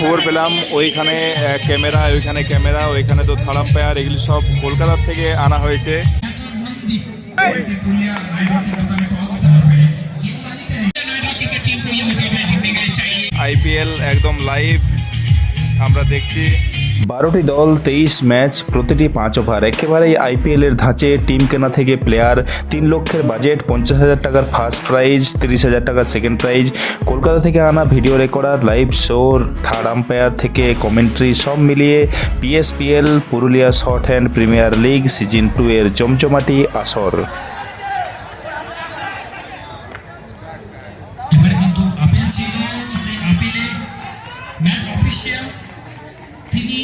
খবর পেলাম ওইখানে ক্যামেরা ওইখানে তো থার্ড আম্পায়ার এগুলি সব কলকাতার থেকে আনা হয়েছে। আইপিএল একদম লাইভ আমরা দেখছি। 12টি দল, 23 ম্যাচ, প্রতিটি 5 ওভার। একেবারেই আইপিএলের ধাঁচে। টিম কেনা থেকে প্লেয়ার, 3 লক্ষের বাজেট, 50,000 টাকার ফার্স্ট প্রাইজ, 30,000 টাকার সেকেন্ড প্রাইজ, কলকাতা থেকে আনা video recorder, live show, third umpire থেকে কমেন্ট্রি, সব মিলিয়ে PSPL Purulia short hand premier league season 2 এর জমজমাটি আসর। এবারে কিন্তু আপিল ছিল, সেই আপিলে ম্যাচ অফিসিয়ালস তিনি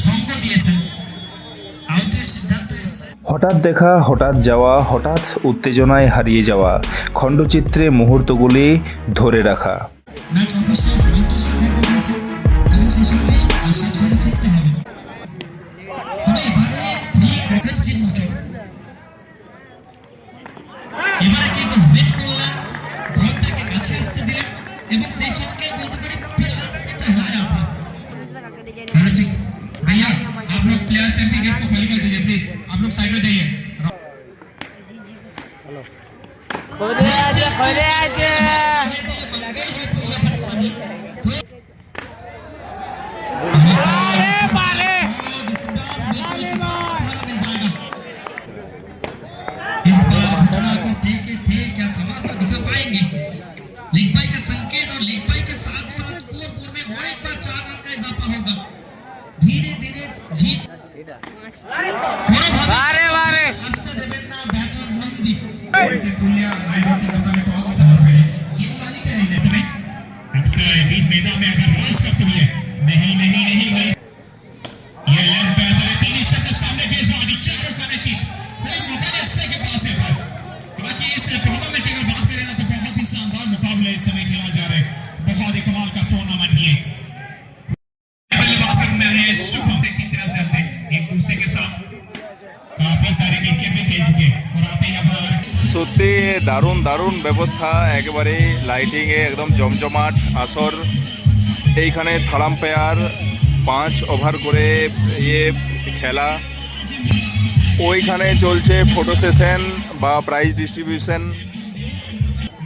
সঙ্গ দিয়েছেন, আউটের সিদ্ধান্ত এসেছে। হঠাৎ দেখা, হঠাৎ যাওয়া, হঠাৎ উত্তেজনায় হারিয়ে যাওয়া, খণ্ডচিত্রে মুহূর্তগুলি ধরে রাখা। ম্যাচ অফিসিয়ালস আউটের সিদ্ধান্ত দিয়েছেন এবং সেই সঙ্গে আশা করে ফিরতে হবে। তবে এবারে ঠিক রকেটজির মতো এবারে কিন্তু ওয়েট করলেন, বলটাকে কাছে আসতে দিলেন এবং সেই সঙ্গে বলতে পারি प्यार से टहलाया था। जी भैया आप लोग प्लेयर सर्टिफिकेट को खाली कर दीजिए प्लीज, आप लोग साइड में जाइए। खोले आजा इस बार घटना को टेके थे क्या तमाशा दिखा पाएंगे? लीग पाई का संकेत और लीग पाई के साथ साथ स्कोर बोर्ड में और एक बार 4 रन का इजाफा होगा। धीरे धीरे जीत बारे बारे हंसते देवेंद्र बैटर मनदीप पुलिया नाइडो के पता में टॉस होता है, गेंदबाजी करनी लेते हैं अक्सर बीच मैदान में अगर रॉस करते भी है नहीं भाई ये लेफ्ट बैटर है, 3 स्टेप के सामने गेंदबाजी, 4 रन जीत, कोई मौका नहीं अक्सर के पास है। बाकी इस टूर्नामेंट की अगर बात करें ना तो बहुत ही शानदार मुकाबला इस समय खेला जा रहा है, बहुत ही कमाल का टूर्नामेंट ये। बल्लेबाज में है शुभम की तरह से आते एक दूसरे के साथ काफी सारे क्रिकेट भी खेल चुके और आते हैं बाहर। সত্যি দারুণ দারুণ ব্যবস্থা, একেবারে লাইটিংয়ে একদম জমজমাট আসর। এইখানে থার্ড আম্পায়ার 5 ওভার করে খেলা, ওইখানে চলছে ফটো সেশন বা প্রাইজ ডিস্ট্রিবিউশন।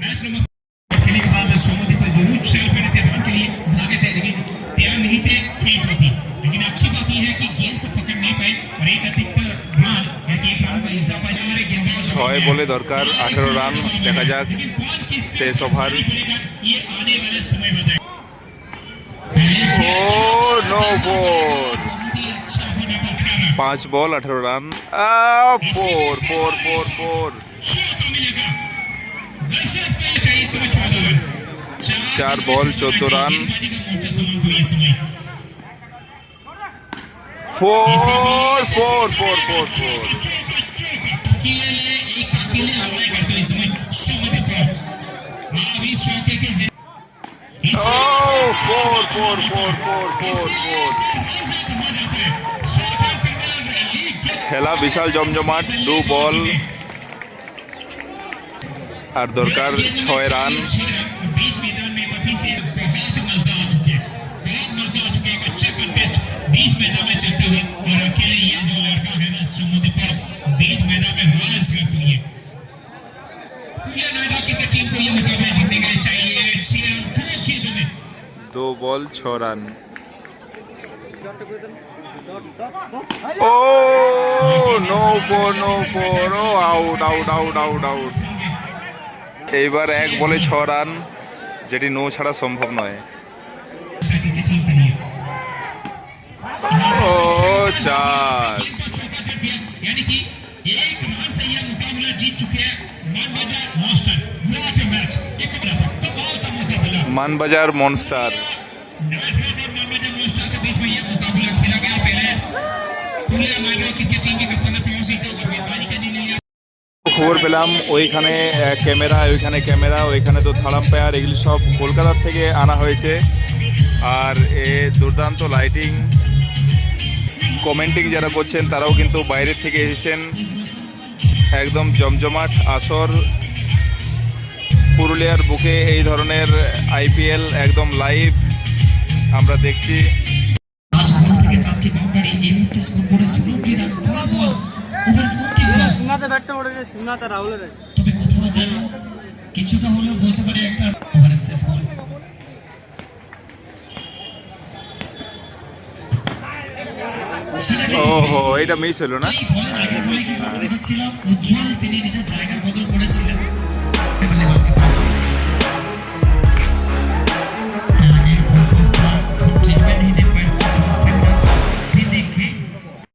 मैच नंबर खेलने के बाद सोमदीप पर जरूर शेयर करने थे रन के लिए भागे थे, लेकिन तैयार नहीं थे, ठीक नहीं थी। लेकिन अच्छी बात यह है कि गेंद को पकड़ नहीं पाए और एक अधिकतर रन यानी 1 रन का इजाफा जा रहे गेंदबाज 6 বলে দরকার 18 রান। দেখা যাক लेकिन बॉल की শেষ ওভার। ये आने वाले समय बताए। ও নো বল, बहुत ही अच्छा होने पर खेला 5 বল 18 রান। 4 शॉट मिलेगा गजब का चाहिए इस समय 14 रन 4 বল 14 রান। गेंदबाजी का मोर्चा संभाल हुई इस समय 4 अकेले लड़ाई करते इस समय सोमदीप महावीर शौके के খেলা বিশাল জমজমাট, 2 বল আর দরকার 6 রান। बीच मैदान में अभी से बहुत मजा आ चुके हैं, बहुत मजा आ चुके हैं। एक अच्छा कंटेस्ट बीच मैदान में चलते हुए और अकेले ये जो लड़का है ना सोमदीप बीच मैदान में राज करते हुए पुलिया नाइडो की टीम को ये मुकाबला जीतने के लिए चाहिए 6 रन 2 गेंदों में। 2 বল 6 রান। ও নো ফোর ও আউট। এইবার 1 বলে 6 রান, যেটি নো ছাড়া সম্ভব নয়। ও 4। यानी कि एक रन से यह मुकाबला जीत चुके हैं Manbazar monster. What a match, एक कमाल का मुकाबला Manbazar monster. Nitrogen Manbazar monster के बीच में यह मुकाबला खेला गया। पहले पुलिया नाइडो की टीम की कप्तान टॉस जीते और गेंदबाजी करने लिया। খবর পেলাম ওইখানে ক্যামেরা ওইখানে তো থার্ড আম্পায়ার এগুলি সব কলকাতার থেকে আনা হয়েছে। আর দুর্দান্ত লাইটিং, কমেন্টিং যারা করছেন তারাও কিন্তু বাইরের থেকে এসেছেন। একদম জমজমাট আসর, পুরুলিয়ার বুকে এই ধরনের আইপিএল একদম লাইভ। আমরা দেখছি। আজ বল থেকে চারটি বাউন্ডারি এই মুহূর্তে স্কোরবোর্ডে 16টি রান পর বল ওভারের অন্তিম বল সীমাতে ব্যাটটা পড়ে গেছে, সীমাতে রাহুলের। তবে কোথাও যেন কিছুটা হলেও বলতে পারে একটা ওভারের শেষ বল। ওহো, এটা মিস হলো না। এই বলের আগে বলে কিন্তু আমরা দেখেছিলাম উজ্জ্বল তিনি নিজের জায়গার বদল করেছিলেন।